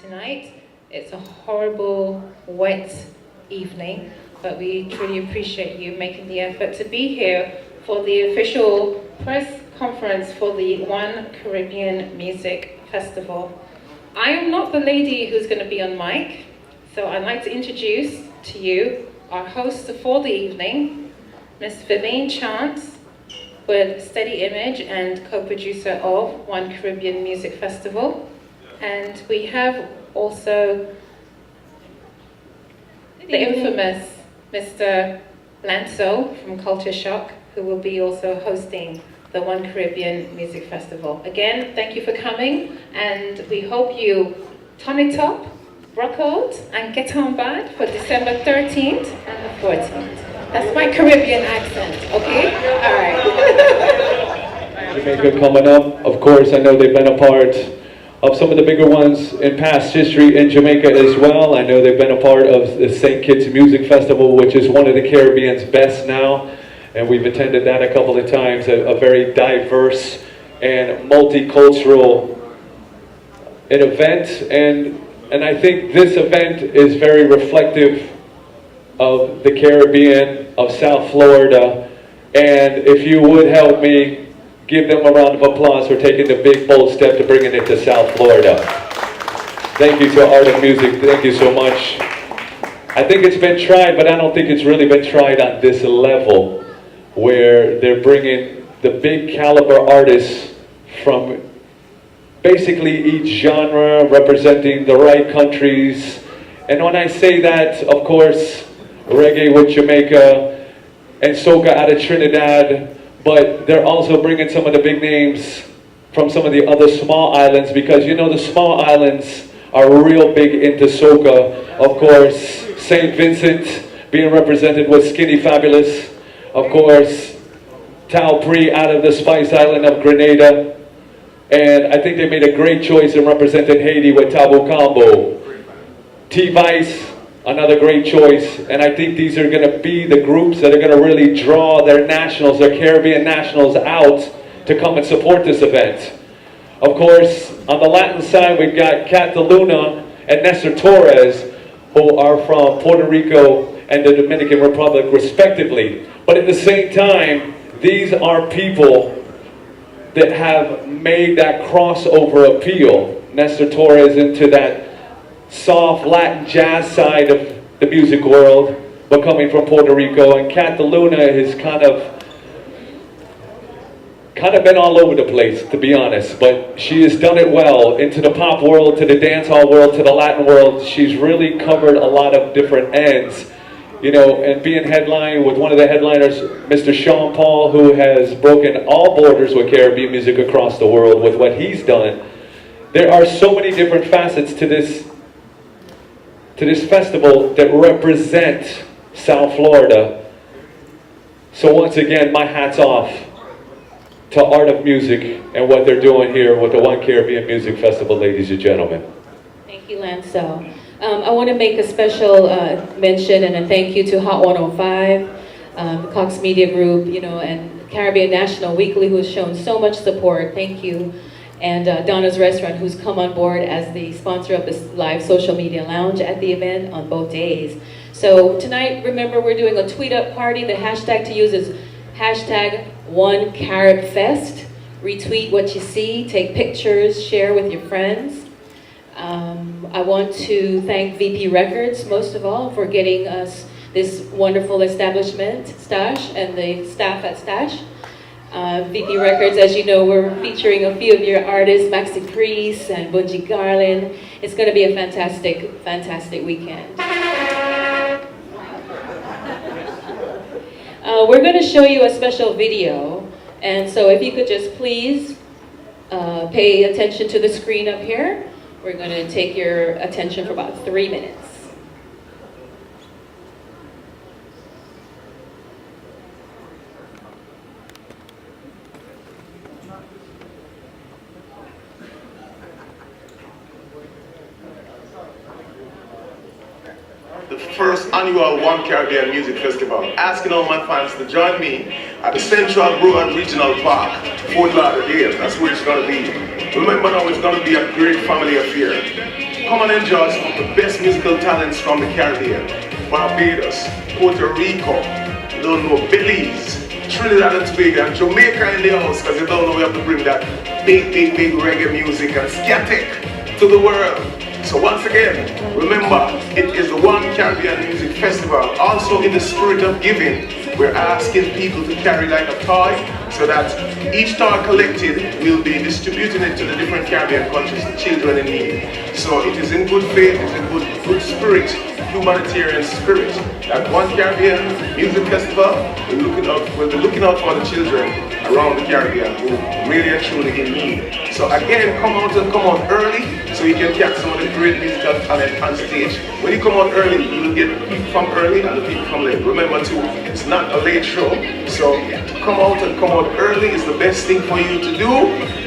tonight. It's a horrible, wet evening, but we truly appreciate you making the effort to be here for the official press conference for the One Caribbean Music Festival. I am not the lady who's going to be on mic, so I'd like to introduce to you our host for the evening, Miss Fay-Ann Chance, with Steady Image and co-producer of One Caribbean Music Festival. And we have also the infamous Mr. Lanzo from Culture Shock, who will be also hosting the One Caribbean Music Festival. Again, thank you for coming, and we hope you turn it up, rock out, and get on bad for December 13th and the 14th. That's my Caribbean accent, okay? All right. Jamaica coming up. Of course, I know they've been a part of some of the bigger ones in past history in Jamaica as well. I know they've been a part of the St. Kitts Music Festival, which is one of the Caribbean's best now. And we've attended that a couple of times, a very diverse and multicultural event. And I think this event is very reflective of the Caribbean, of South Florida. And if you would help me, give them a round of applause for taking the big, bold step to bringing it to South Florida. Thank you to Art of Music. Thank you so much. I think it's been tried, but I don't think it's really been tried on this level, where they're bringing the big caliber artists from basically each genre, representing the right countries. And when I say that, of course, reggae with Jamaica and soca out of Trinidad, but they're also bringing some of the big names from some of the other small islands, because you know the small islands are real big into soca. Of course, St. Vincent being represented with Skinny Fabulous. Of course, Taupri out of the Spice Island of Grenada. And I think they made a great choice in representing Haiti with Tabu Combo. T-Vice, another great choice. And I think these are going to be the groups that are going to really draw their nationals, their Caribbean nationals out to come and support this event. Of course, on the Latin side, we've got Cat De Luna and Nestor Torres, who are from Puerto Rico and the Dominican Republic, respectively. But at the same time, these are people that have made that crossover appeal. Nestor Torres into that soft Latin jazz side of the music world, but coming from Puerto Rico. And Cat De Luna has kind of been all over the place, to be honest, but she has done it well. Into the pop world, to the dancehall world, to the Latin world. She's really covered a lot of different ends. You know, and being headlined with one of the headliners, Mr. Sean Paul, who has broken all borders with Caribbean music across the world with what he's done. There are so many different facets to this festival that represent South Florida. So once again, my hat's off to Art of Music and what they're doing here with the One Caribbean Music Festival, ladies and gentlemen. Thank you, Lanzo. I want to make a special mention and a thank you to Hot 105, the Cox Media Group, you know, and Caribbean National Weekly, who has shown so much support. Thank you. And Donna's Restaurant, who's come on board as the sponsor of this live social media lounge at the event on both days. So tonight, remember, we're doing a tweet up party. The hashtag to use is hashtag #OneCaribFest. Retweet what you see, take pictures, share with your friends. I want to thank VP Records, most of all, for getting us this wonderful establishment, Stash, and the staff at Stash. VP Records, as you know, we're featuring a few of your artists, Maxi Priest and Bunji Garland. It's going to be a fantastic, fantastic weekend. We're going to show you a special video, and so if you could just please pay attention to the screen up here. We're going to take your attention for about 3 minutes. The first annual One Caribbean Music Festival, asking all my fans to join me at the Central Broward Regional Park, Fort Lauderdale. That's where it's going to be. Remember now, it's going to be a great family affair. come and enjoy some of the best musical talents from the Caribbean. Barbados, Puerto Rico, you don't know, Belize, Trinidad and Tobago, and Jamaica in the house, because you don't know we have to bring that big reggae music and scatic to the world. So once again, remember, it is the One Caribbean Music Festival. Also in the spirit of giving, we're asking people to carry like a toy, so that each toy collected will be distributing it to the different Caribbean countries, the children in need. So it is in good faith, it's in good spirit, humanitarian spirit. At One Caribbean Music Festival, we'll be looking out for the children around the Caribbean who really and truly in need. So again, come out early so you can catch some of the great musical talent on stage. When you come out early, you will get people from early and the people from late. Remember too, it's not a late show, so come out early is the best thing for you to do.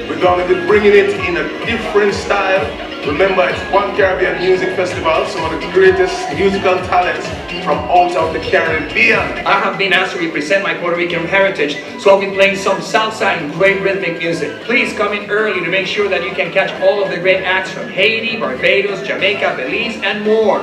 We're going to be bringing it in a different style. Remember, it's One Caribbean Music Festival, some of the greatest musical talents from out of the Caribbean. I have been asked to represent my Puerto Rican heritage, so I'll be playing some salsa and great rhythmic music. Please come in early to make sure that you can catch all of the great acts from Haiti, Barbados, Jamaica, Belize, and more.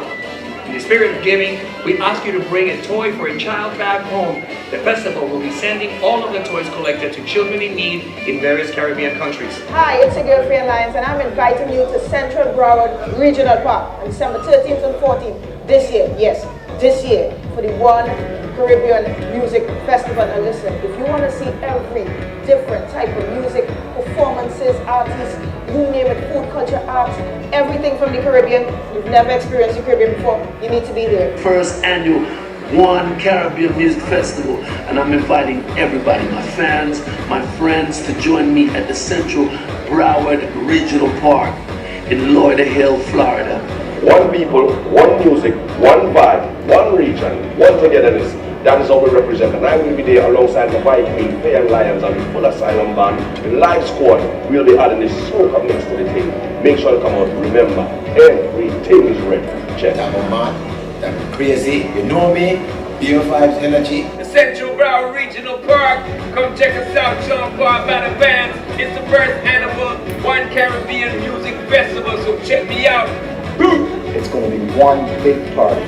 In the spirit of giving, we ask you to bring a toy for a child back home. The festival will be sending all of the toys collected to children in need in various Caribbean countries. Hi, it's your girl Fay-Ann, and I'm inviting you to Central Broward Regional Park on December 13th and 14th this year. Yes, this year for the One Caribbean Music Festival. Now listen, if you want to see every different type of music, performances, artists, you name it, food, culture, arts, everything from the Caribbean, you've never experienced the Caribbean before, you need to be there. First annual One Caribbean Music Festival, and I'm inviting everybody, my fans, my friends, to join me at the Central Broward Regional Park in Lauderdale, Florida. One people, one music, one vibe, one region, one togetherness. That is how we represent, and I will be there alongside the Vibe Queen, Fay-Ann Lions, and the Full Asylum Band. The live squad will be adding this soca mix to the thing. Make sure to come out. Remember, everything is ready. Check. I'm I'm crazy. You know me. Pure Vibes Energy. The Central Broward Regional Park. Come check us out, John Bar by the band. It's the first annual One Caribbean Music Festival, so check me out. It's going to be one big party.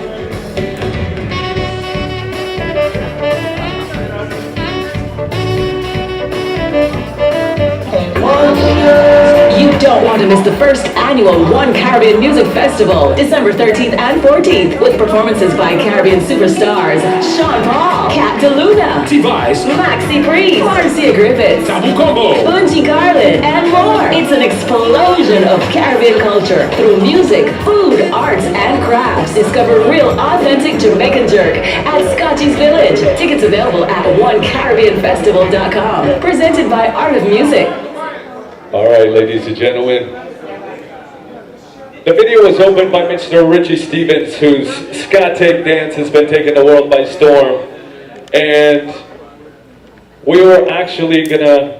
You don't want to miss the first annual One Caribbean Music Festival, December 13th and 14th, with performances by Caribbean superstars Sean Paul, Cat DeLuna, T-Vice, Maxi Priest, Marcia Griffiths, Tabu Combo, Bungie Garland, and more. It's an explosion of Caribbean culture through music, food, arts, and crafts. Discover real, authentic Jamaican jerk at Scotchy's Village. Tickets available at OneCaribbeanFestival.com. Presented by Art of Music. All right, ladies and gentlemen. The video was opened by Mr. Richie Stevens, whose ska take dance has been taking the world by storm. And we were actually gonna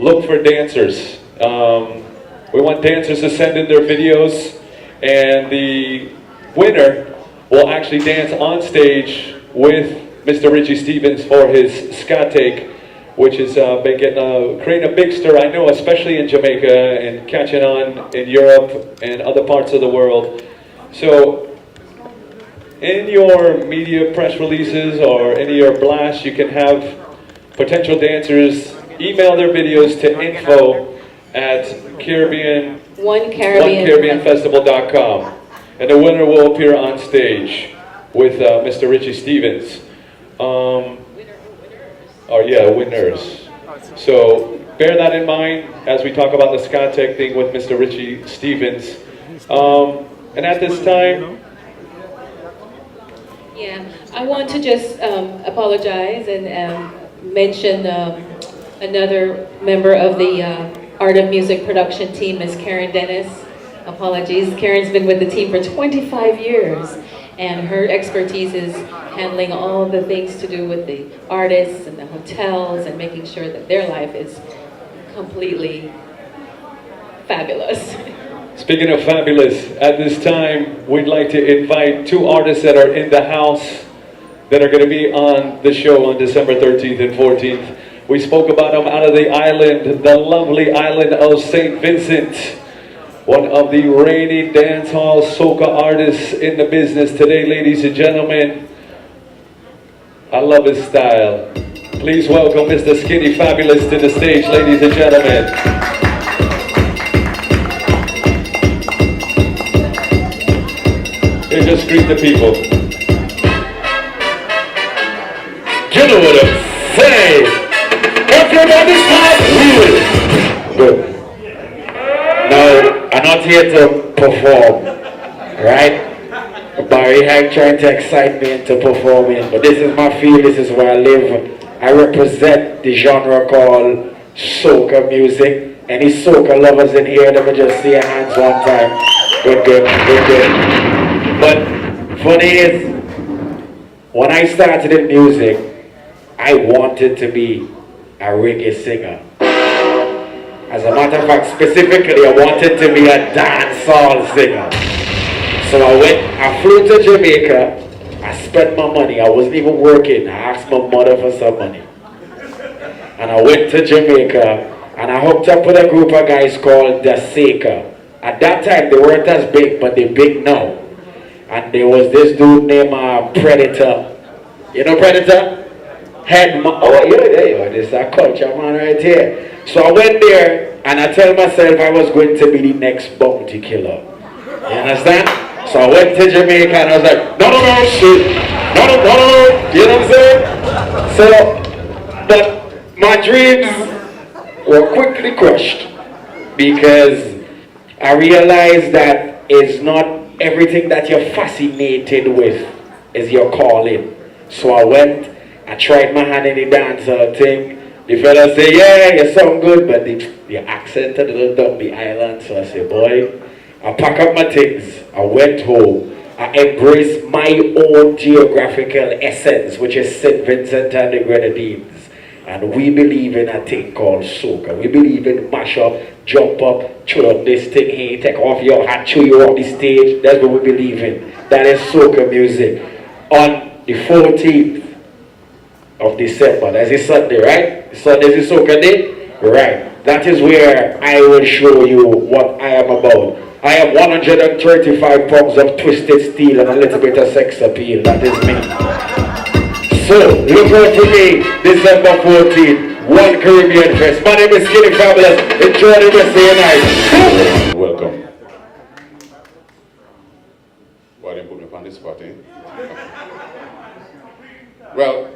look for dancers. We want dancers to send in their videos, and the winner will actually dance on stage with Mr. Richie Stevens for his ska take, which has been creating a big stir, I know, especially in Jamaica and catching on in Europe and other parts of the world. So in your media press releases or in your blasts, you can have potential dancers email their videos to info@OneCaribbeanFestival.com, and the winner will appear on stage with Mr. Richie Stevens. Winners. So bear that in mind as we talk about the ska tech thing with Mr. Richie Stevens. And at this time, I want to just apologize and mention another member of the Art of Music production team, Ms. Karen Dennis. Apologies. Karen's been with the team for 25 years, and her expertise is handling all the things to do with the artists and the hotels and making sure that their life is completely fabulous. speaking of fabulous, at this time, we'd like to invite two artists that are in the house that are going to be on the show on December 13th and 14th. We spoke about them out of the island, the lovely island of St. Vincent. one of the reigning dancehall soca artists in the business today, ladies and gentlemen. I love his style. Please welcome Mr. Skinny Fabulous to the stage, ladies and gentlemen. Here, just greet the people. You know what I'm saying? Everybody start moving. Good. Now, I'm not here to perform, right? Barry Hank trying to excite me into performing, but this is my field, this is where I live. I represent the genre called soca music. Any soca lovers in here, let me just see your hands one time. Good, good, good, good. But funny is, when I started in music, I wanted to be a reggae singer. As a matter of fact, specifically, I wanted to be a dancehall singer. So I flew to Jamaica, I spent my money, I wasn't even working, I asked my mother for some money. And I went to Jamaica, and I hooked up with a group of guys called the Seeker. At that time, they weren't as big, but they're big now. And there was this dude named Predator. You know Predator? Oh, yeah, there you are, this is a culture man right here. So I went there, and I told myself I was going to be the next bounty killer. You understand? So I went to Jamaica and I was like, no, shit. No. You know what I'm saying? So, but my dreams were quickly crushed because I realized that it's not everything that you're fascinated with is your calling. So I tried my hand in the dancehall thing. The fella say, yeah, you sound good, but the accent a little down the island. So I say, boy, I pack up my things, I went home, I embraced my own geographical essence, which is St. Vincent and the Grenadines. And we believe in a thing called soca. We believe in mash up, jump up, throw up this thing here, take off your hat, chew you off the stage. That's what we believe in. That is soca music. On the 14th of December, that's a Sunday, right? Sunday is a soca day? Right. That is where I will show you what I am about. I have 135 pounds of twisted steel and a little bit of sex appeal. That is me. So, look out for me, December 14th, One Caribbean Fest. My name is Skinny Fabulous. Enjoy the rest of your night. Welcome. Why didn't put me on this spot, eh? Well,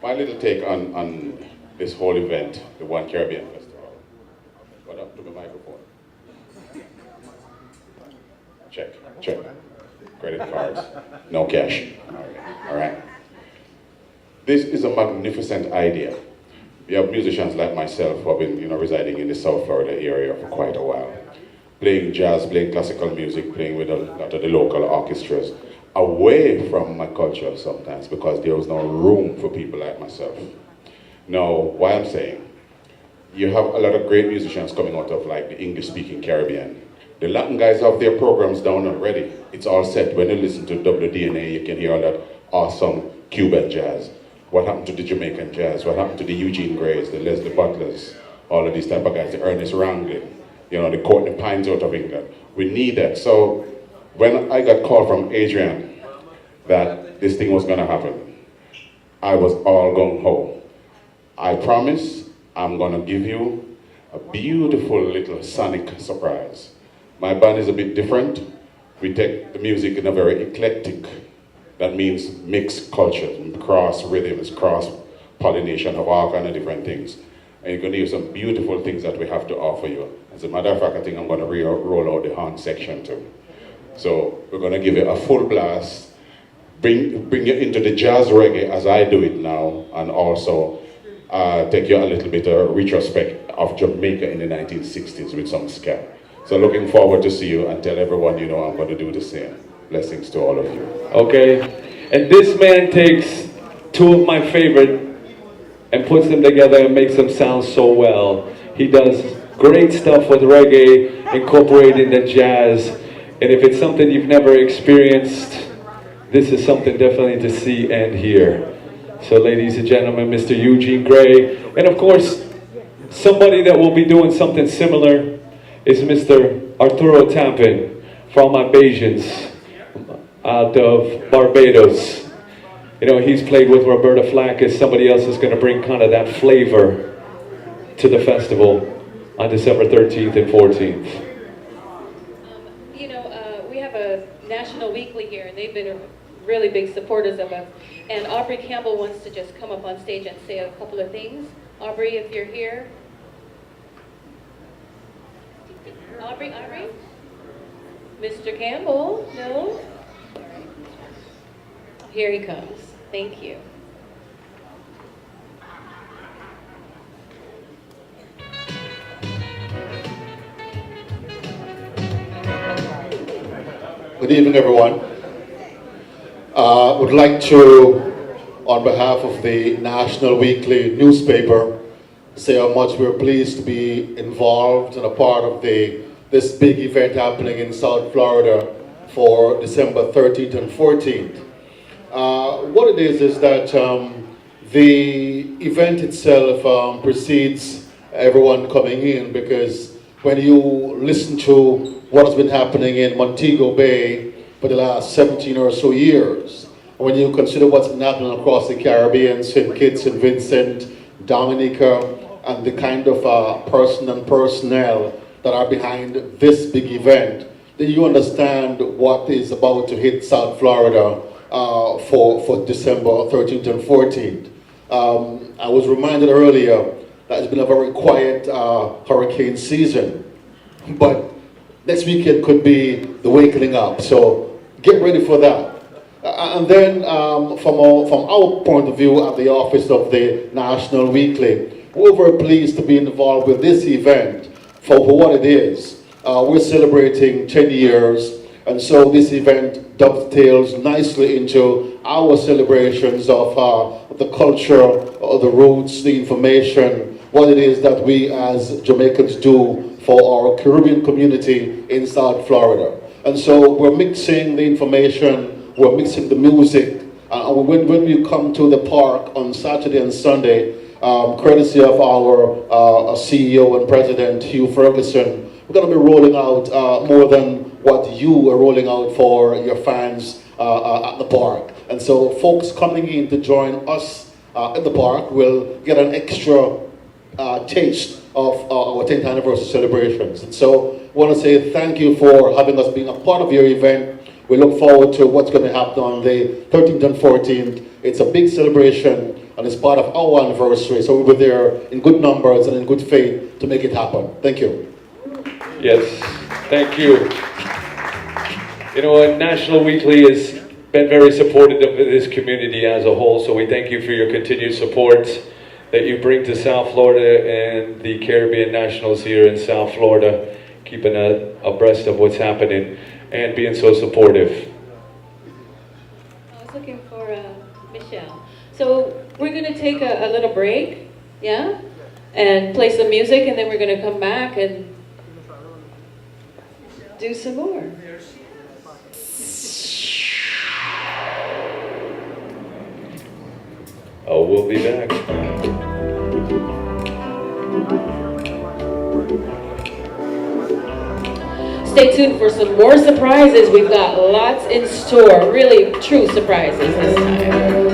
my little take on this whole event, the One Caribbean Festival. What up to the microphone? Check. Credit cards, no cash. All right. This is a magnificent idea. We have musicians like myself who have been, residing in the South Florida area for quite a while, playing jazz, playing classical music, playing with a lot of the local orchestras, away from my culture sometimes because there was no room for people like myself. Now, why I'm saying, you have a lot of great musicians coming out of like the English-speaking Caribbean. The Latin guys have their programs down already. It's all set. When you listen to WDNA, you can hear all that awesome Cuban jazz. What happened to the Jamaican jazz? What happened to the Eugene Grays, the Leslie Butlers, all of these type of guys, the Ernest Ranglin, the Courtney Pines out of England. We need that. So when I got called from Adrian that this thing was gonna happen, I was all gung-ho. I promise I'm gonna give you a beautiful little sonic surprise. My band is a bit different. We take the music in a very eclectic, that means mixed culture, cross rhythms, cross pollination of all kinds of different things. And you're going to hear some beautiful things that we have to offer you. As a matter of fact, I think I'm going to roll out the horn section too. So we're going to give you a full blast, bring you into the jazz reggae as I do it now, and also take you a little bit of retrospect of Jamaica in the 1960s with some ska. So looking forward to see you and tell everyone I'm going to do the same. Blessings to all of you. Okay, and this man takes two of my favorite and puts them together and makes them sound so well. He does great stuff with reggae, incorporating the jazz. And if it's something you've never experienced, this is something definitely to see and hear. So ladies and gentlemen, Mr. Eugene Gray, and of course, somebody that will be doing something similar is Mr. Arturo Tampin from my Bajans out of Barbados. You know, he's played with Roberta Flack as somebody else is going to bring kind of that flavor to the festival on December 13th and 14th. You know, we have a National Weekly here, and they've been really big supporters of us. And Aubrey Campbell wants to just come up on stage and say a couple of things. Aubrey, if you're here. Aubrey? Mr. Campbell? No? Here he comes. Thank you. Good evening, everyone. Would like to, on behalf of the National Weekly newspaper, say how much we're pleased to be involved and a part of this big event happening in South Florida for December 13th and 14th. What it is that the event itself precedes everyone coming in, because when you listen to what has been happening in Montego Bay for the last 17 or so years, when you consider what's been happening across the Caribbean, St. Kitts, St. Vincent, Dominica, and the kind of person and personnel that are behind this big event, then you understand what is about to hit South Florida for December 13th and 14th. I was reminded earlier that it's been a very quiet hurricane season, but next weekend could be the waking up, so get ready for that. And then from our point of view at the office of the National Weekly, we're very pleased to be involved with this event for what it is. We're celebrating 10 years, and so this event dovetails nicely into our celebrations of the culture, the roots, the information, what it is that we as Jamaicans do for our Caribbean community in South Florida. And so we're mixing the information, we're mixing the music. When we come to the park on Saturday and Sunday, courtesy of our CEO and President, Hugh Ferguson, we're going to be rolling out more than what you are rolling out for your fans at the park. And so folks coming in to join us in the park will get an extra taste of our 10th anniversary celebrations. And so I want to say thank you for having us being a part of your event. We look forward to what's going to happen on the 13th and 14th. It's a big celebration, and it's part of our anniversary. So we'll be there in good numbers and in good faith to make it happen. Thank you. Yes, thank you. You know, National Weekly has been very supportive of this community as a whole, so we thank you for your continued support that you bring to South Florida and the Caribbean nationals here in South Florida, keeping abreast of what's happening and being so supportive. I was looking for Michelle. So we're going to take a little break, yeah? And play some music, and then we're going to come back and do some more. Oh, we'll be back. Stay tuned for some more surprises. We've got lots in store, really true surprises this time.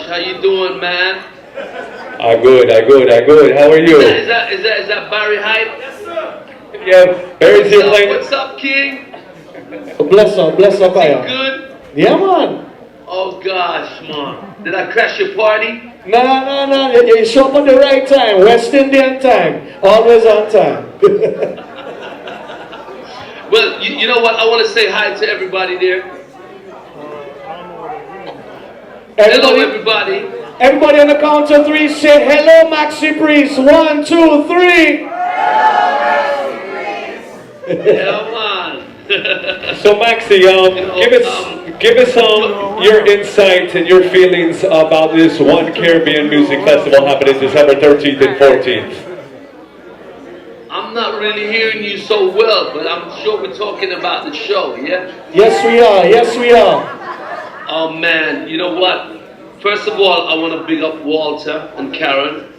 How you doing, man? I good. How are you? Is that Barry Hype? Yes, sir. Yeah, Barry's here playing. What's up, King? Bless up, Kaya. Good? Yeah, man. Oh, gosh, man. Did I crash your party? No. You show up at the right time. West Indian time. Always on time. Well, you know what? I want to say hi to everybody there. Hello, everybody. Everybody on the count of three say hello, Maxi Priest. 1, 2, 3. Come on. So Maxi, give us your insight and your feelings about this One Caribbean Music Festival happening December 13th and 14th. I'm not really hearing you so well, but I'm sure we're talking about the show, yeah? Yes, we are. Yes, we are. Oh, man, you know what? First of all, I want to big up Walter and Karen,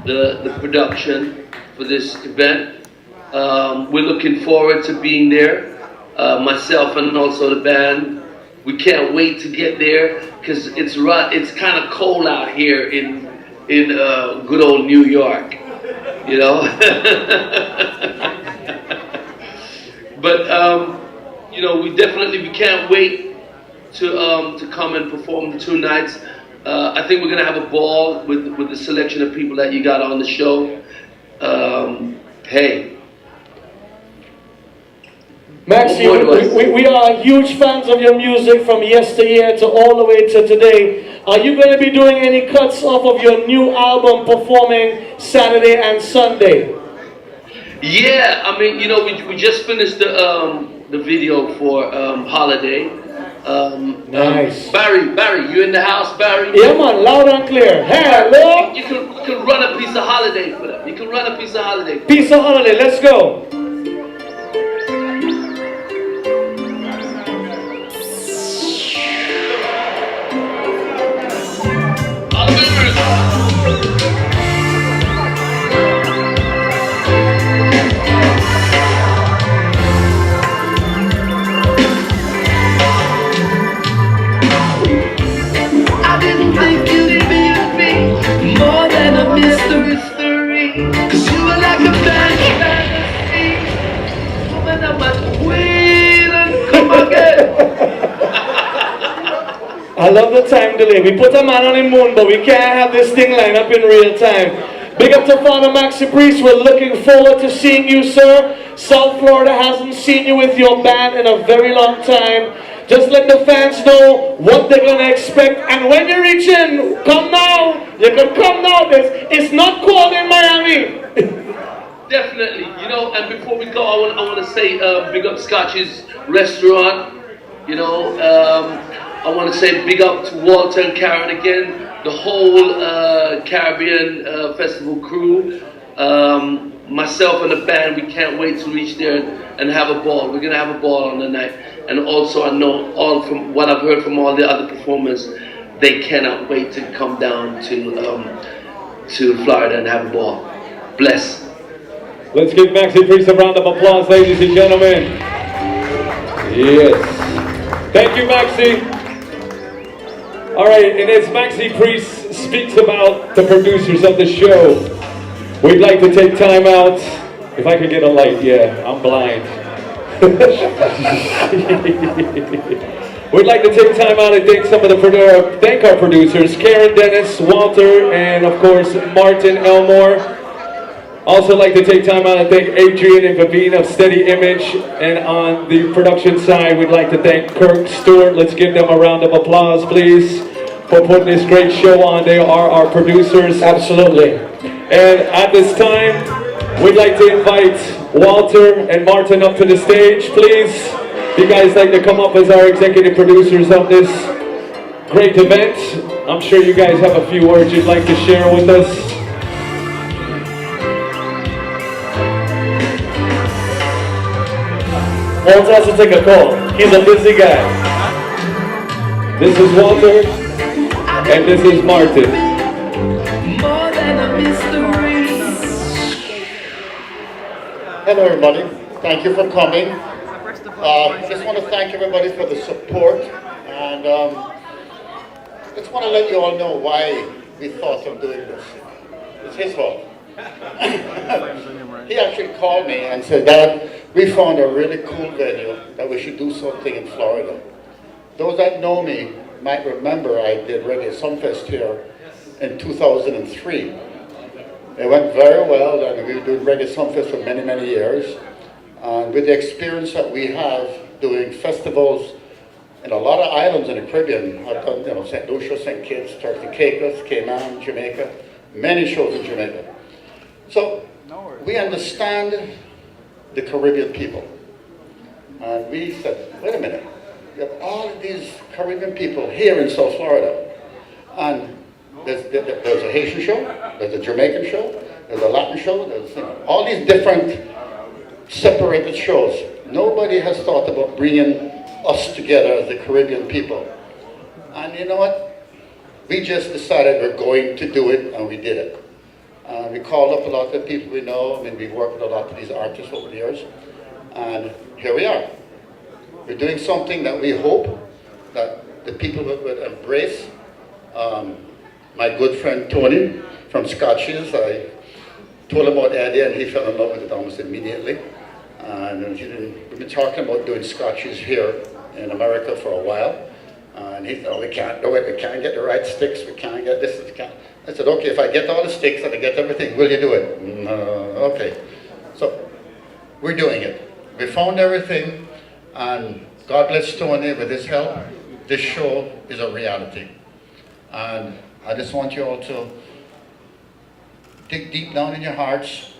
the production for this event. We're looking forward to being there. Myself and also the band. We can't wait to get there because it's kind of cold out here in good old New York, you know. But you know, we can't wait to come and perform the 2 nights. I think we're gonna have a ball with the selection of people that you got on the show. Hey. Maxi, we are huge fans of your music from yesteryear to all the way to today. Are you going to be doing any cuts off of your new album performing Saturday and Sunday? Yeah, I mean, you know, we just finished the video for Holiday. Nice. Barry, you in the house, Barry? Yeah, man, loud and clear. Hello. You can run a piece of Holiday for them. You can run a piece of Holiday. Piece of Holiday, let's go. More than a mystery, cause you were like a fantasy. Woman of my queen, and come again. I love the time delay. We put a man on the moon, but we can't have this thing line up in real time. Big up to Father Maxi Priest. We're looking forward to seeing you, sir. South Florida hasn't seen you with your band in a very long time. Just let the fans know what they're going to expect. And when you reach in, come now. You can come now. It's not cold in Miami. Definitely. You know, and before we go, I want to say big up Scotch's Restaurant. You know, I want to say big up to Walter and Karen again. The whole Caribbean Festival crew. Myself and the band, we can't wait to reach there and have a ball. We're going to have a ball on the night. And also I know all from what I've heard from all the other performers, they cannot wait to come down to Florida and have a ball. Bless. Let's give Maxi Priest a round of applause, ladies and gentlemen. Yes. Thank you, Maxi. All right, and as Maxi Priest speaks about the producers of the show, we'd like to take time out. If I could get a light, yeah, I'm blind. We'd like to take time out and thank thank our producers, Karen Dennis, Walter, and of course, Martin Elmore. Also like to take time out and thank Adrian and Vivine of Steady Image. And on the production side, we'd like to thank Kirk Stewart. Let's give them a round of applause, please, for putting this great show on. They are our producers. Absolutely. And at this time, we'd like to invite Walter and Martin up to the stage, please. You guys like to come up as our executive producers of this great event. I'm sure you guys have a few words you'd like to share with us. Walter has to take a call. He's a busy guy. This is Walter, and this is Martin. More than a mystery. Hello everybody, thank you for coming. Just want to thank everybody for the support, and just want to let you all know why we thought of doing this. It's his fault. He actually called me and said, Dad, we found a really cool venue that we should do something in Florida. Those that know me might remember I did Reggae Sumfest here in 2003. It went very well, and we did Reggae Sumfest for many, many years. And with the experience that we have doing festivals And a lot of islands in the Caribbean, I've done, St. Lucia, St. Kitts, Turks and Caicos, Cayman, Jamaica, many shows in Jamaica. So we understand the Caribbean people. And we said, wait a minute, we have all of these Caribbean people here in South Florida. And there's a Haitian show, there's a Jamaican show, there's a Latin show, there's all these different separated shows. Nobody has thought about bringing us together as the Caribbean people. And you know what? We just decided we're going to do it, and we did it. We called up a lot of people we know. I mean, we've worked with a lot of these artists over the years. And here we are. We're doing something that we hope that the people would embrace. My good friend Tony from Scotchies, I told him about the idea and he fell in love with it almost immediately. And we've been talking about doing Scotchies here in America for a while. And he said, oh, we can't do it, we can't get the right sticks, we can't get this, we can't. I said, okay, if I get all the sticks and I get everything, will you do it? No, okay. So, we're doing it. We found everything, and God bless Tony with his help. This show is a reality. And I just want you all to dig deep down in your hearts,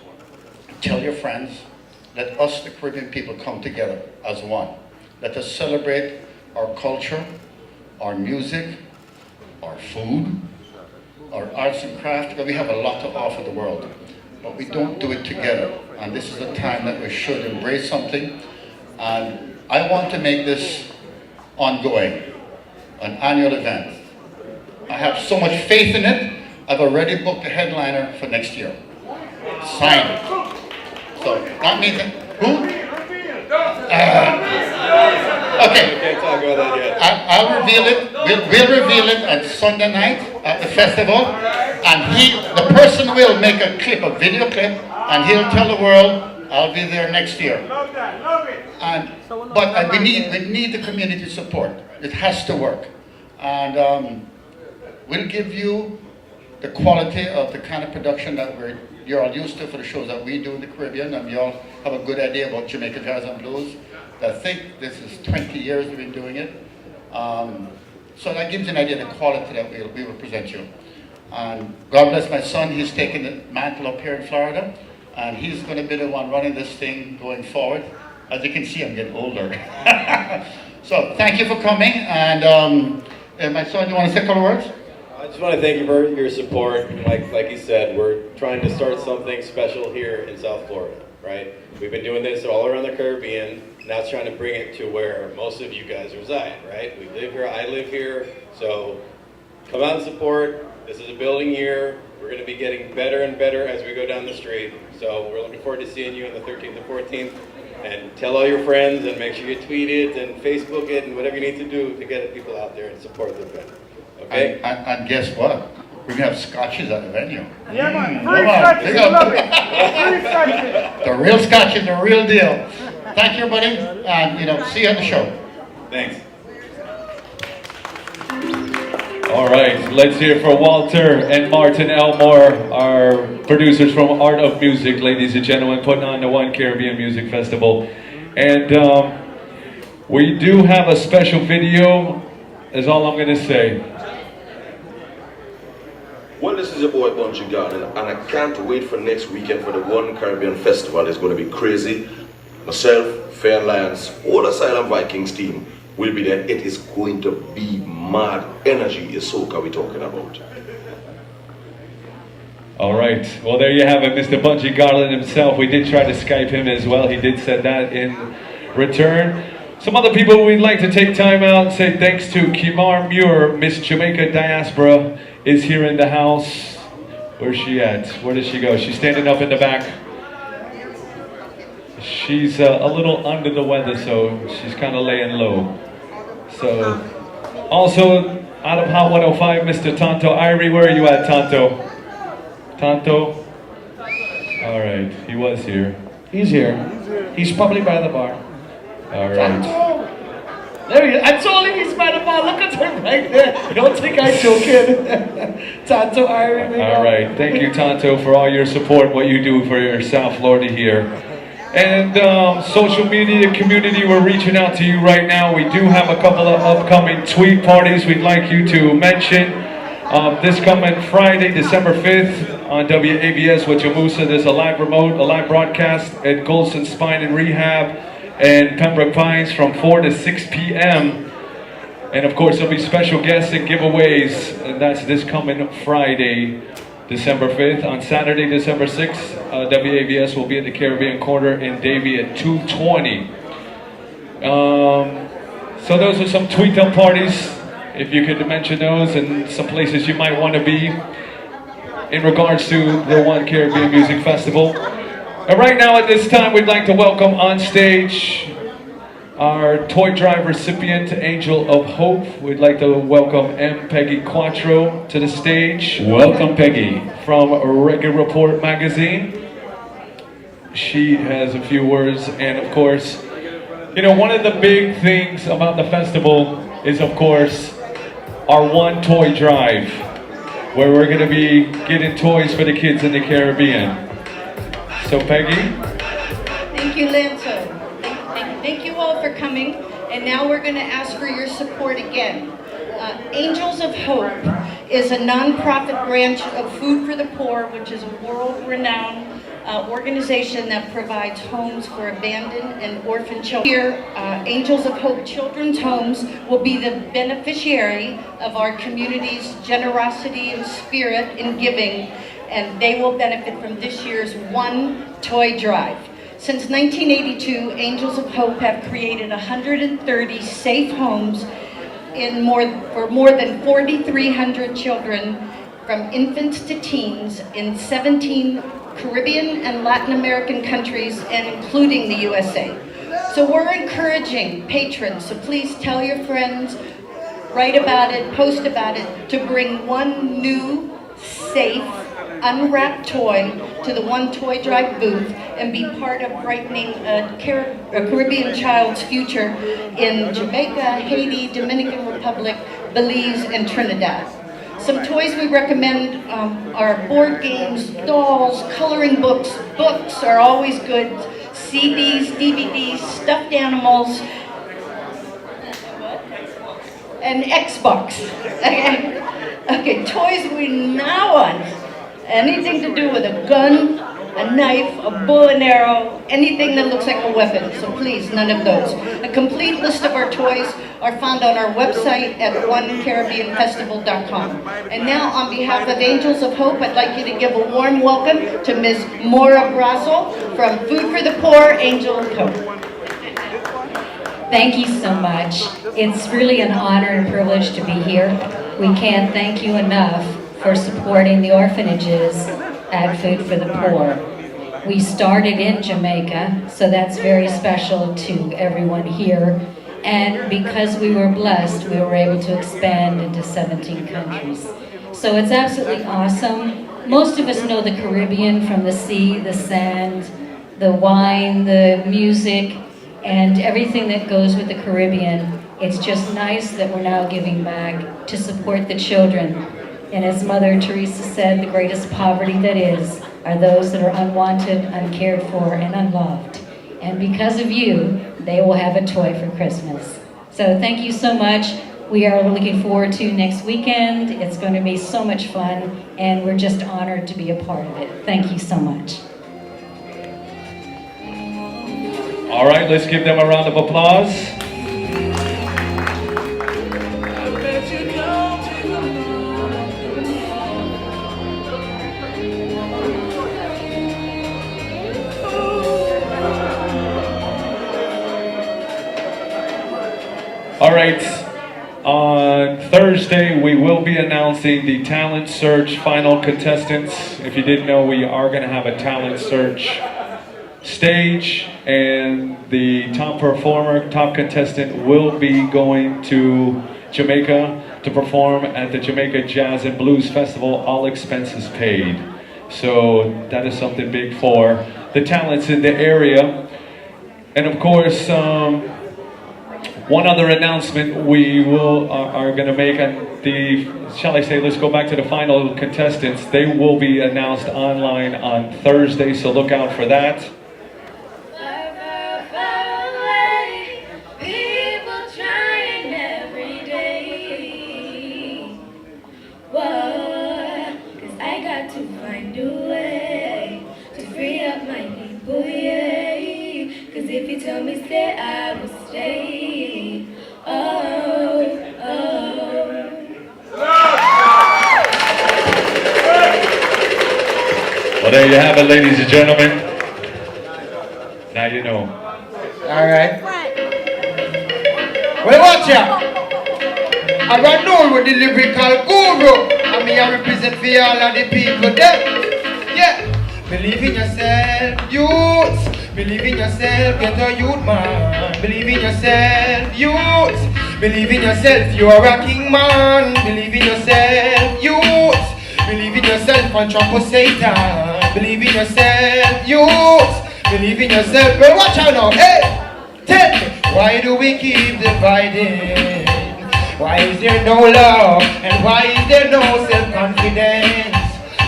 tell your friends, let us, the Caribbean people, come together as one. Let us celebrate our culture, our music, our food, our arts and crafts, because we have a lot to offer the world. But we don't do it together. And this is a time that we should embrace something. And I want to make this ongoing, an annual event. I have so much faith in it, I've already booked a headliner for next year. Signed. So that means that, who? Okay. Can't talk about that yet. I'll reveal it. We'll reveal it on Sunday night at the festival, and the person will make a clip, a video clip, and he'll tell the world, I'll be there next year. Love that, love it. But we need the community support. It has to work, and we'll give you the quality of the kind of production that you're all used to for the shows that we do in the Caribbean, and you all have a good idea about Jamaica Jazz and Blues. I think this is 20 years we've been doing it. So that gives you an idea of the quality that we will present you. And God bless my son, he's taking the mantle up here in Florida, and he's going to be the one running this thing going forward. As you can see, I'm getting older. So thank you for coming, and my son, you want to say a couple words? I just want to thank you for your support. Like you said, we're trying to start something special here in South Florida, right? We've been doing this all around the Caribbean. Now it's trying to bring it to where most of you guys reside, right? We live here, I live here, so come out and support. This is a building year. We're going to be getting better and better as we go down the street. So we're looking forward to seeing you on the 13th and 14th. And tell all your friends and make sure you tweet it and Facebook it and whatever you need to do to get people out there and support the event. Okay? And guess what? We're going to have scotches at the venue. Yeah, man. Free scotches, I love it. Free scotches. The real scotches, the real deal. Thank you, everybody. And, see you at the show. Thanks. All right, let's hear for Walter and Martin Elmore, our producers from Art of Music, ladies and gentlemen, putting on the One Caribbean Music Festival. And we do have a special video, is all I'm going to say. Well, this is your boy Bungie Garden, and I can't wait for next weekend for the One Caribbean Festival. It's going to be crazy. Myself, Fay-Ann Lions, all the Asylum Vikings team will be there. It is going to be mad. Energy is soca we're talking about. All right, well there you have it, Mr. Bungie Garland himself. We did try to Skype him as well. He did send that in return. Some other people we'd like to take time out and say thanks to Kimar Muir. Miss Jamaica Diaspora is here in the house. Where's she at? Where does she go? She's standing up in the back. She's a little under the weather, so she's kind of laying low. So, also out of Hot 105, Mr. Tonto Irie. Where are you at, Tonto? Tonto? All right, he was here. He's here. He's probably by the bar. All right. There he is. I told him he's by the bar. Look at him right there. Don't think I'm joking. Tonto Irie. All right, thank you, Tonto, for all your support, what you do for your South Florida here. And social media community, we're reaching out to you right now. We do have a couple of upcoming tweet parties we'd like you to mention. This coming Friday, December 5th on WABS with Jamusa, there's a live broadcast at Golson Spine and Rehab and Pembroke Pines from 4 to 6 p.m. And of course, there'll be special guests and giveaways, and that's this coming Friday, December 5th. On Saturday, December 6th, WABS will be at the Caribbean Quarter in Davie at 2:20. So those are some tweet up parties, if you could mention those, and some places you might want to be in regards to the One Caribbean Music Festival. And right now at this time, we'd like to welcome on stage our toy drive recipient, Angel of Hope. We'd like to welcome M. Peggy Quattro to the stage. Welcome, Peggy. From Reggae Report magazine. She has a few words, and of course, you know, one of the big things about the festival is, of course, our One Toy Drive, where we're going to be getting toys for the kids in the Caribbean. So, Peggy? Thank you, Lanto. Thank you all for coming, and now we're going to ask for your support again. Angels of Hope is a non-profit branch of Food for the Poor, which is a world-renowned organization that provides homes for abandoned and orphaned children. Here, Angels of Hope Children's Homes will be the beneficiary of our community's generosity and spirit in giving, and they will benefit from this year's One Toy Drive. Since 1982, Angels of Hope have created 130 safe homes for more than 4,300 children, from infants to teens, in 17 Caribbean and Latin American countries, and including the USA. So we're encouraging patrons, so please tell your friends, write about it, post about it, to bring one new, safe, unwrapped toy to the One Toy Drive booth and be part of brightening a Caribbean child's future in Jamaica, Haiti, Dominican Republic, Belize, and Trinidad. Some toys we recommend are board games, dolls, coloring books. Books are always good. CDs, DVDs, stuffed animals, and Xbox. Okay, toys we now want. Anything to do with a gun, a knife, a bow and arrow, anything that looks like a weapon. So please, none of those. A complete list of our toys are found on our website at onecaribbeanfestival.com. And now, on behalf of Angels of Hope, I'd like you to give a warm welcome to Ms. Maura Brazel from Food for the Poor, Angel of Hope. Thank you so much. It's really an honor and privilege to be here. We can't thank you enough for supporting the orphanages at Food for the Poor. We started in Jamaica, so that's very special to everyone here. And because we were blessed, we were able to expand into 17 countries. So it's absolutely awesome. Most of us know the Caribbean from the sea, the sand, the wine, the music, and everything that goes with the Caribbean. It's just nice that we're now giving back to support the children. And as Mother Teresa said, the greatest poverty that is are those that are unwanted, uncared for, and unloved. And because of you, they will have a toy for Christmas. So thank you so much. We are looking forward to next weekend. It's going to be so much fun, and we're just honored to be a part of it. Thank you so much. All right, let's give them a round of applause. All right, on Thursday we will be announcing the talent search final contestants. If you didn't know, we are going to have a talent search stage, and the top performer, top contestant will be going to Jamaica to perform at the Jamaica Jazz and Blues Festival, all expenses paid. So that is something big for the talents in the area. And of course, one other announcement we are going to make, and let's go back to the final contestants. They will be announced online on Thursday, so look out for that. Well, there you have it, ladies and gentlemen. Now you know. Alright. Well, watch out. I got known with the lyrical guru. I mean, I represent for all of the people there. Yeah. Believe in yourself, youths. Believe in yourself, get a youth man. Believe in yourself, youths. Believe in yourself, you are a king man. Believe in yourself, youths. Believe in yourself and trample Satan. Believe in yourself, youths. Believe in yourself. Well, watch out now. Hey, tell me, why do we keep dividing? Why is there no love? And why is there no self-confidence?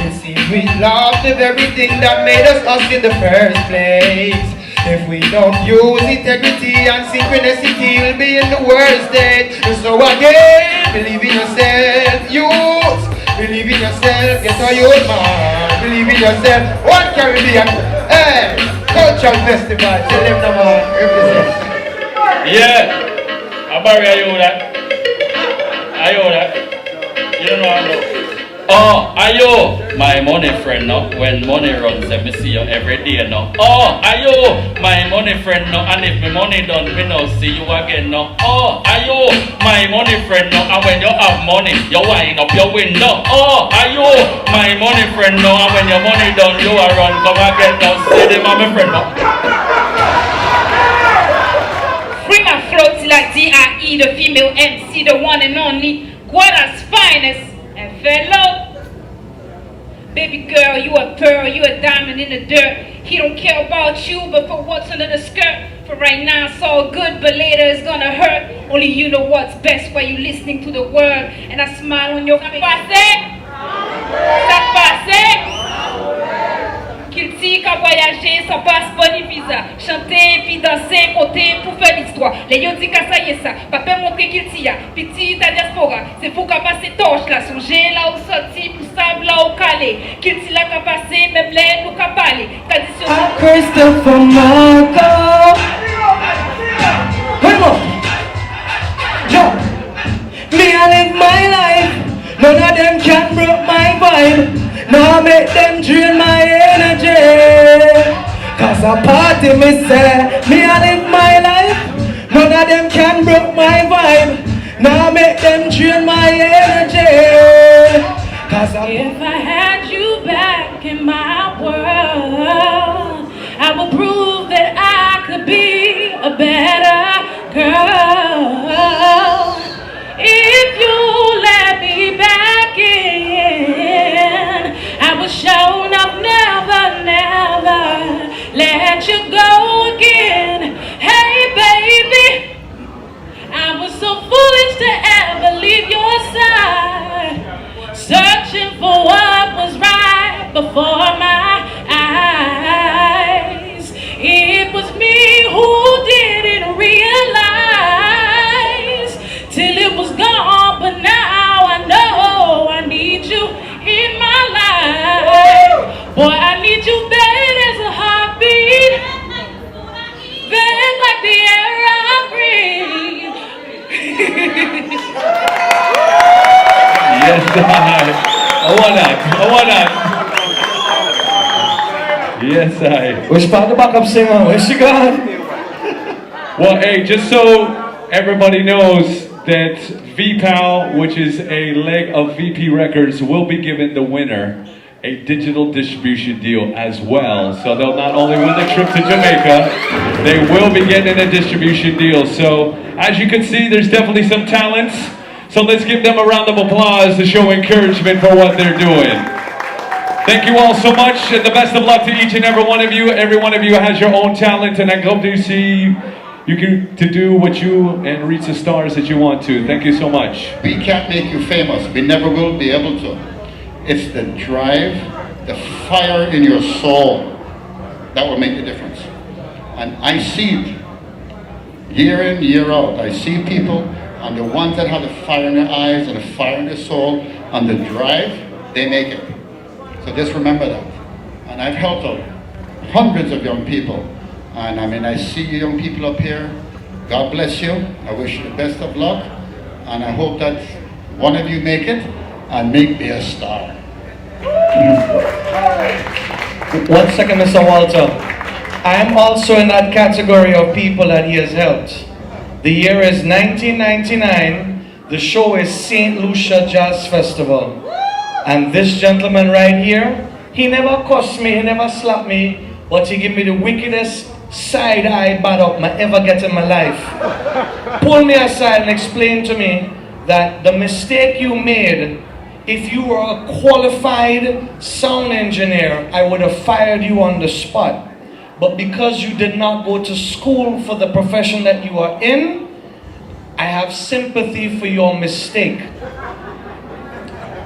It seems we lost the very thing that made us in the first place. If we don't use integrity and synchronicity, we'll be in the worst state. And so again, believe in yourself, youth. Believe in yourself, get a youth man. Believe in yourself. One Caribbean, hey, cultural festival. Tell them no man, represent. Yeah, Barry, are you that? Are you that? You don't know how to. Oh, are you my money friend no? When money runs, let me see you every day no. Oh, are you my money friend no? And if my money done, me no see you again no. Oh, are you my money friend no? And when you have money, you wind up your window. Oh, are you my money friend no? And when your money done, you are run come again no. See them my friend no. Bring a float like D.I.E. the female MC, the one and only Guada's finest. And fellow, baby girl, you a pearl, you a diamond in the dirt. He don't care about you, but for what's under the skirt. For right now it's all good, but later it's gonna hurt. Only you know what's best while you listening to the word. And I smile on your face. Ça passe? Qu'il dit qu'à voyager, ça passe pas ni visa. Chanter, puis danser, compter pour faire l'histoire. Les yo dit qu'à ça y est ça. Papa montrer qu'il t'y a. Petit ta diaspora. C'est pour qu'à passer torche là. Songer là où sorti, pour sable là où calé. Qu'il t'y là qu'à passer, même l'air nous qu'à parler. Tradition. Christopher Marco. Come on. Yo. Me I live my life. None of them can break my vibe. Now make them drain my energy. Cause a party me say, me I live my life. None of them can break my vibe. Now make them drain my energy. Cause if I had you back in my world, I would prove that I could be a better girl. If you let me back in, I will show up, never, never let you go again. Hey baby, I was so foolish to ever leave your side, searching for what was right before my eyes. It was me who didn't realize till it was gone, but now I know I need you in my life. Boy, I need you bad as a heartbeat, bad like the air I breathe. Yes, I want that. Yes, I. Which part the backup singer? Where's she gone? Well, hey, just so everybody knows that VPAL, which is a leg of VP Records, will be giving the winner a digital distribution deal as well. So they'll not only win the trip to Jamaica, they will be getting a distribution deal. So as you can see, there's definitely some talents. So let's give them a round of applause to show encouragement for what they're doing. Thank you all so much, and the best of luck to each and every one of you. Every one of you has your own talent, and I hope to see you can to do what you and reach the stars that you want to. Thank you so much. We can't make you famous. We never will be able to. It's the drive, the fire in your soul that will make the difference. And I see it year in, year out. I see people, and the ones that have the fire in their eyes and the fire in their soul and the drive, they make it. So just remember that. And I've helped out hundreds of young people. And I mean, I see you young people up here. God bless you. I wish you the best of luck. And I hope that one of you make it and make me a star. 1 second, Mr. Walter. I am also in that category of people that he has helped. The year is 1999. The show is St. Lucia Jazz Festival. And this gentleman right here, he never cussed me, he never slapped me, but he gave me the wickedest side-eye bad up I ever get in my life. Pulled me aside and explained to me that the mistake you made, if you were a qualified sound engineer, I would have fired you on the spot. But because you did not go to school for the profession that you are in, I have sympathy for your mistake.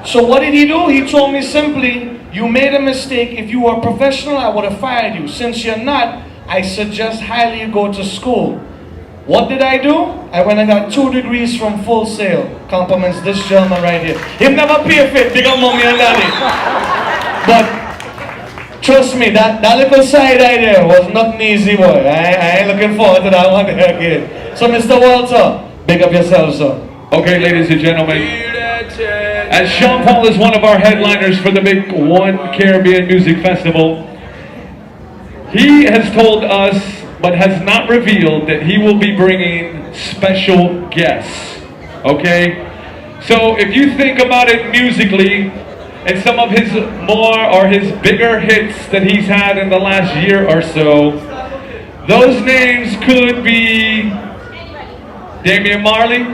So what did he do? He told me simply, you made a mistake. If you were a professional, I would have fired you. Since you're not, I suggest highly you go to school. What did I do? I went and got 2 degrees from Full Sail. Compliments this gentleman right here. He never pay for it, big up mommy and daddy. But trust me, that little side eye there was nothing easy, boy. I ain't looking forward to that one there again. So Mr. Walter, big up yourself, sir. Okay, ladies and gentlemen, as Sean Paul is one of our headliners for the big One Caribbean Music Festival, he has told us, but has not revealed, that he will be bringing special guests, okay? So if you think about it musically, and some of his his bigger hits that he's had in the last year or so, those names could be Damian Marley,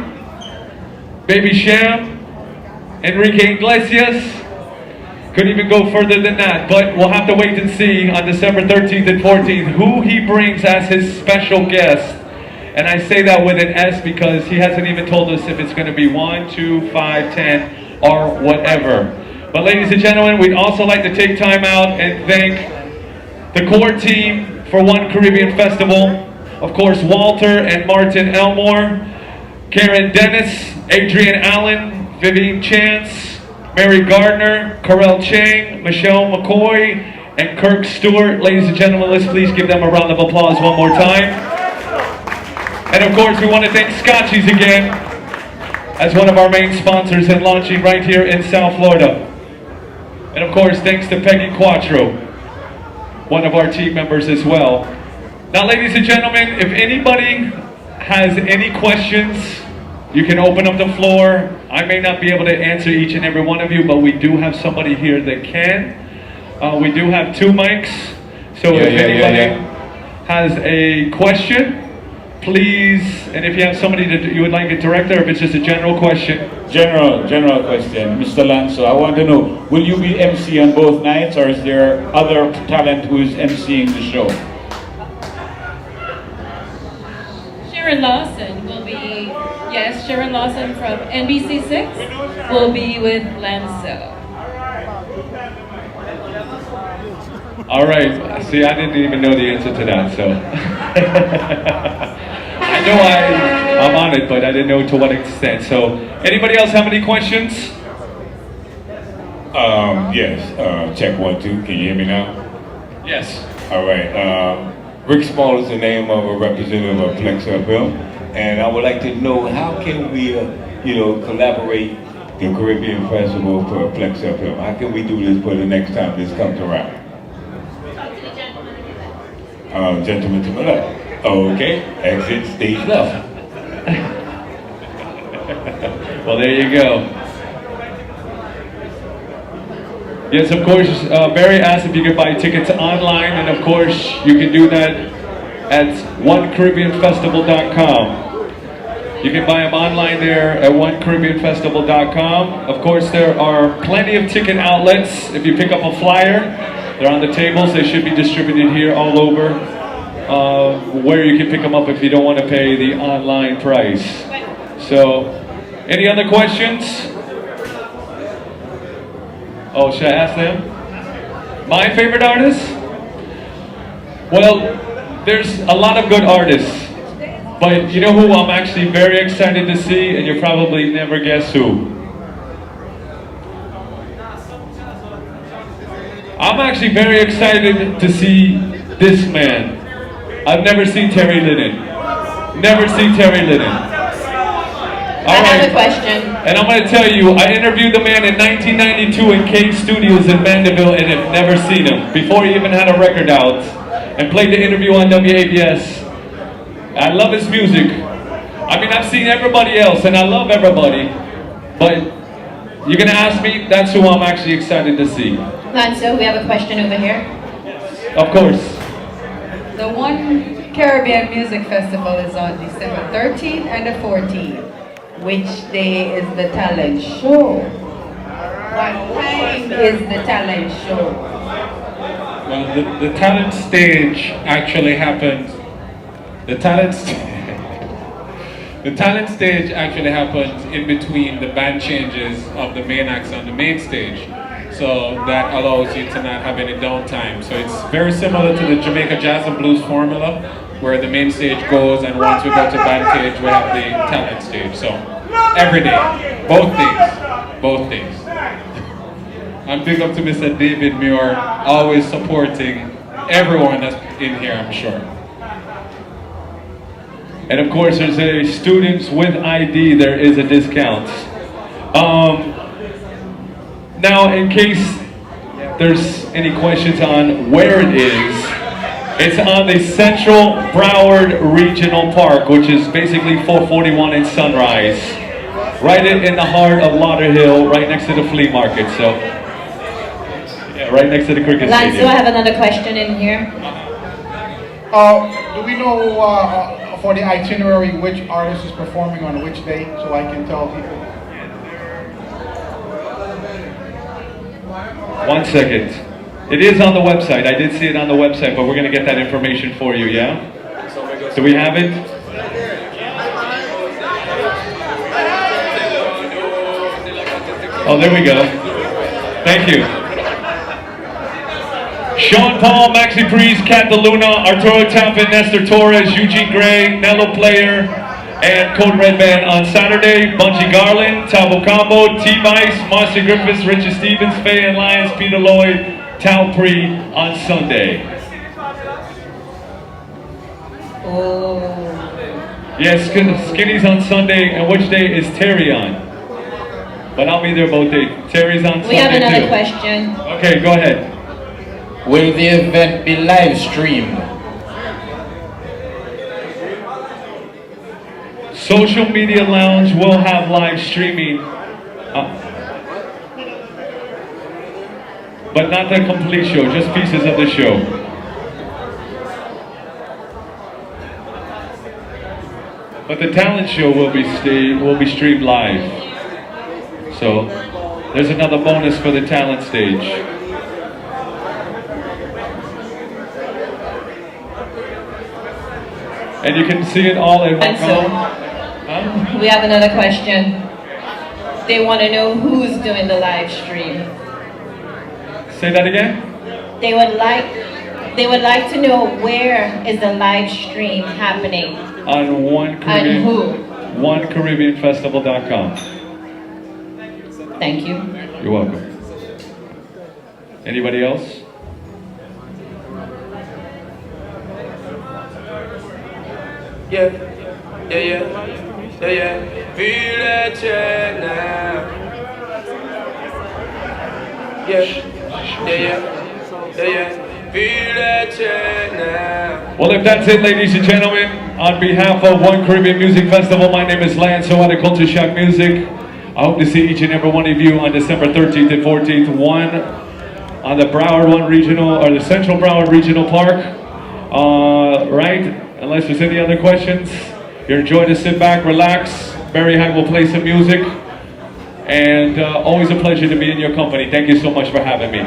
Baby Sham, Enrique Iglesias. Couldn't even go further than that, but we'll have to wait and see on December 13th and 14th who he brings as his special guest. And I say that with an S because he hasn't even told us if it's going to be 1, 2, 5, 10, or whatever. But ladies and gentlemen, we'd also like to take time out and thank the core team for One Caribbean Festival. Of course, Walter and Martin Elmore, Karen Dennis, Adrian Allen, Vivian Chance, Mary Gardner, Corel Chang, Michelle McCoy, and Kirk Stewart. Ladies and gentlemen, let's please give them a round of applause one more time. And of course, we want to thank Scotchies again as one of our main sponsors and launching right here in South Florida. And of course, thanks to Peggy Quattro, one of our team members as well. Now, ladies and gentlemen, if anybody has any questions, you can open up the floor. I may not be able to answer each and every one of you, but we do have somebody here that can. We do have 2 mics, so if anybody has a question, please, and if you have somebody that you would like to direct there, if it's just a general question. General question. Mr. Lanzo, I want to know, will you be MC on both nights, or is there other talent who is MCing the show? Sharon Lawson will be, yes, Sharon Lawson from NBC6 will be with Lanzo. All right, see, I didn't even know the answer to that, so. I know I'm on it, but I didn't know to what extent. So, anybody else have any questions? Yes, check 1, 2, can you hear me now? Yes. All right, Rick Small is the name of a representative of Flex FM, and I would like to know how can we, collaborate the Caribbean Festival for Flex FM? How can we do this for the next time this comes around? Gentleman to my left. Okay, exit stage left. Well, there you go. Yes, of course, Barry asked if you could buy tickets online, and of course, you can do that at onecaribbeanfestival.com. You can buy them online there at onecaribbeanfestival.com. Of course, there are plenty of ticket outlets. If you pick up a flyer, they're on the tables. They should be distributed here all over, where you can pick them up if you don't want to pay the online price. So, any other questions? Oh, should I ask them? My favorite artist? Well, there's a lot of good artists. But you know who I'm actually very excited to see, and you'll probably never guess who. I'm actually very excited to see this man. I've never seen Terry Lydon. Never seen Terry Lydon. I have a question. And I'm going to tell you, I interviewed the man in 1992 in K Studios in Mandeville and have never seen him before he even had a record out, and played the interview on WABS. I love his music. I mean, I've seen everybody else and I love everybody, but you're going to ask me, that's who I'm actually excited to see. Lanzo, we have a question over here. Of course. The One Caribbean Music Festival is on December 13th and the 14th. Which day is the talent show? What time is the talent show? Well, the talent stage actually happens. The talent stage actually happens in between the band changes of the main acts on the main stage. So that allows you to not have any downtime. So it's very similar to the Jamaica Jazz and Blues formula, where the main stage goes, and once we go to band stage, we have the talent stage. So every day, both days. I'm big up to Mr. David Muir, always supporting everyone that's in here, I'm sure. And of course, there's a students with ID, there is a discount. Now, in case there's any questions on where it is, it's on the Central Broward Regional Park, which is basically 441 in Sunrise. Right in the heart of Lauderdale, right next to the flea market. So, yeah, right next to the cricket Lance, stadium. do I have another question in here? Do we know for the itinerary which artist is performing on which day, so I can tell people? 1 second. It is on the website. I did see it on the website, but we're going to get that information for you, yeah? Do we have it? Oh, there we go. Thank you. Sean Paul, Maxi Priest, Cat DeLuna, Arturo Tappan, Nestor Torres, Eugene Gray, Nello Player, and Code Red Band on Saturday. Bunchy Garland, Tabo Combo, T-Vice, Marcy Griffiths, Richard Stevens, Fay-Ann Lyons, Peter Lloyd, Tal Pre on Sunday. Oh. Yes, Skinny's on Sunday, and which day is Terry on? But I'll be there both days. Terry's on Sunday too. We have another question. Okay, go ahead. Will the event be live streamed? Social Media Lounge will have live streaming, but not the complete show, just pieces of the show. But the talent show will be streamed live. So there's another bonus for the talent stage. And you can see it all in one column. We have another question. They want to know who's doing the live stream. Say that again? They would like to know where is the live stream happening. On One Caribbean, who? OneCaribbeanFestival.com. Thank you. You're welcome. Anybody else? Yeah. Feel that check now. Yeah. Feel that check now. Well, if that's it, ladies and gentlemen, on behalf of One Caribbean Music Festival, my name is Lance Soada, Culture Shock Music. I hope to see each and every one of you on December 13th and 14th, on the the Central Broward Regional Park. Right? Unless there's any other questions, you're enjoying to sit back, relax. Barry Hyde will play some music. And always a pleasure to be in your company. Thank you so much for having me.